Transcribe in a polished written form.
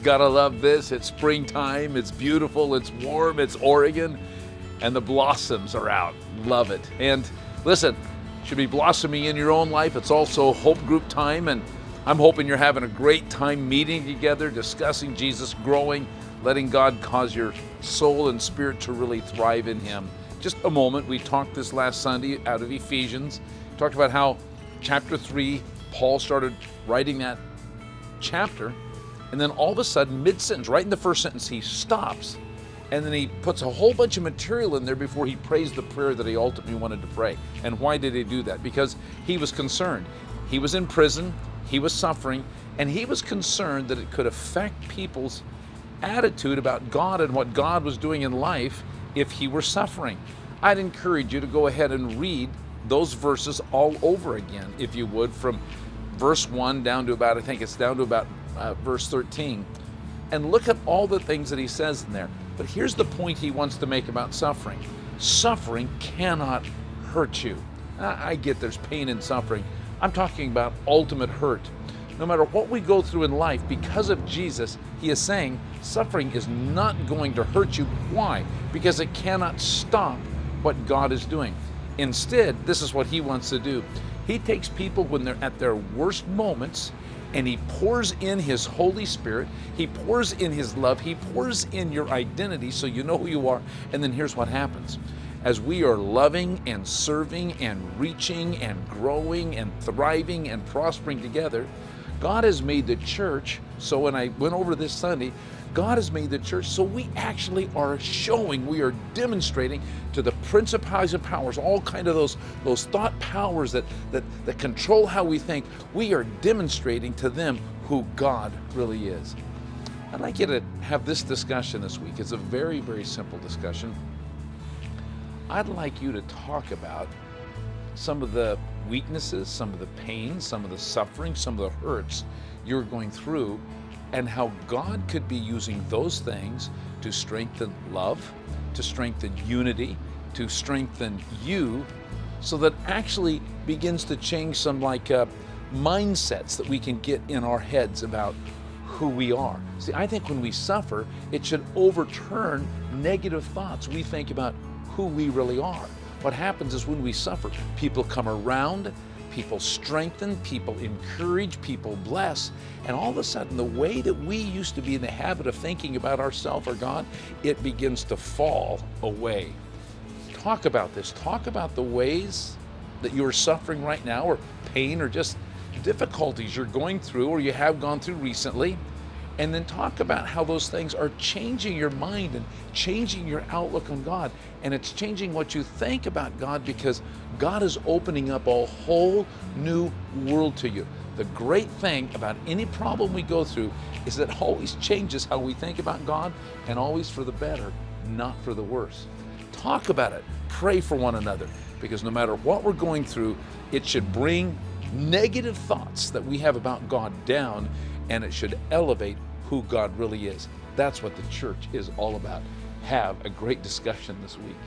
Gotta love this. It's springtime. It's beautiful. It's warm. It's Oregon. And the blossoms are out. Love it. And listen, should be blossoming in your own life. It's also Hope Group time. And I'm hoping you're having a great time meeting together, discussing Jesus, growing, letting God cause your soul and spirit to really thrive in Him. Just a moment. We talked this last Sunday out of Ephesians. Talked about how chapter 3, Paul started writing that chapter. And then all of a sudden, mid-sentence, right in the first sentence, he stops. And then he puts a whole bunch of material in there before he prays the prayer that he ultimately wanted to pray. And why did he do that? Because he was concerned. He was in prison, he was suffering, and he was concerned that it could affect people's attitude about God and what God was doing in life if he were suffering. I'd encourage you to go ahead and read those verses all over again, if you would, from verse 1 down to about, verse 13. And look at all the things that he says in there. But here's the point he wants to make about suffering. Suffering cannot hurt you. I get there's pain and suffering. I'm talking about ultimate hurt. No matter what we go through in life, because of Jesus, he is saying suffering is not going to hurt you. Why? Because it cannot stop what God is doing. Instead, this is what he wants to do. He takes people when they're at their worst moments, and he pours in his Holy Spirit, he pours in his love, he pours in your identity so you know who you are. And then here's what happens. As we are loving and serving and reaching and growing and thriving and prospering together, God has made the church, so when I went over this Sunday, God has made the church so we actually are showing, we are demonstrating to the principalities and powers, all kind of those thought powers that control how we think, we are demonstrating to them who God really is. I'd like you to have this discussion this week. It's a very, very simple discussion. I'd like you to talk about some of the weaknesses, some of the pain, some of the suffering, some of the hurts you're going through, and how God could be using those things to strengthen love, to strengthen unity, to strengthen you, so that actually begins to change some mindsets that we can get in our heads about who we are. See, I think when we suffer, it should overturn negative thoughts we think about who we really are. What happens is when we suffer, people come around, people strengthen, people encourage, people bless, and all of a sudden the way that we used to be in the habit of thinking about ourselves or God, it begins to fall away. Talk about this. Talk about the ways that you're suffering right now, or pain, or just difficulties you're going through or you have gone through recently. And then talk about how those things are changing your mind and changing your outlook on God. And it's changing what you think about God, because God is opening up a whole new world to you. The great thing about any problem we go through is that it always changes how we think about God, and always for the better, not for the worse. Talk about it. Pray for one another, because no matter what we're going through, it should bring negative thoughts that we have about God down, and it should elevate who God really is. That's what the church is all about. Have a great discussion this week.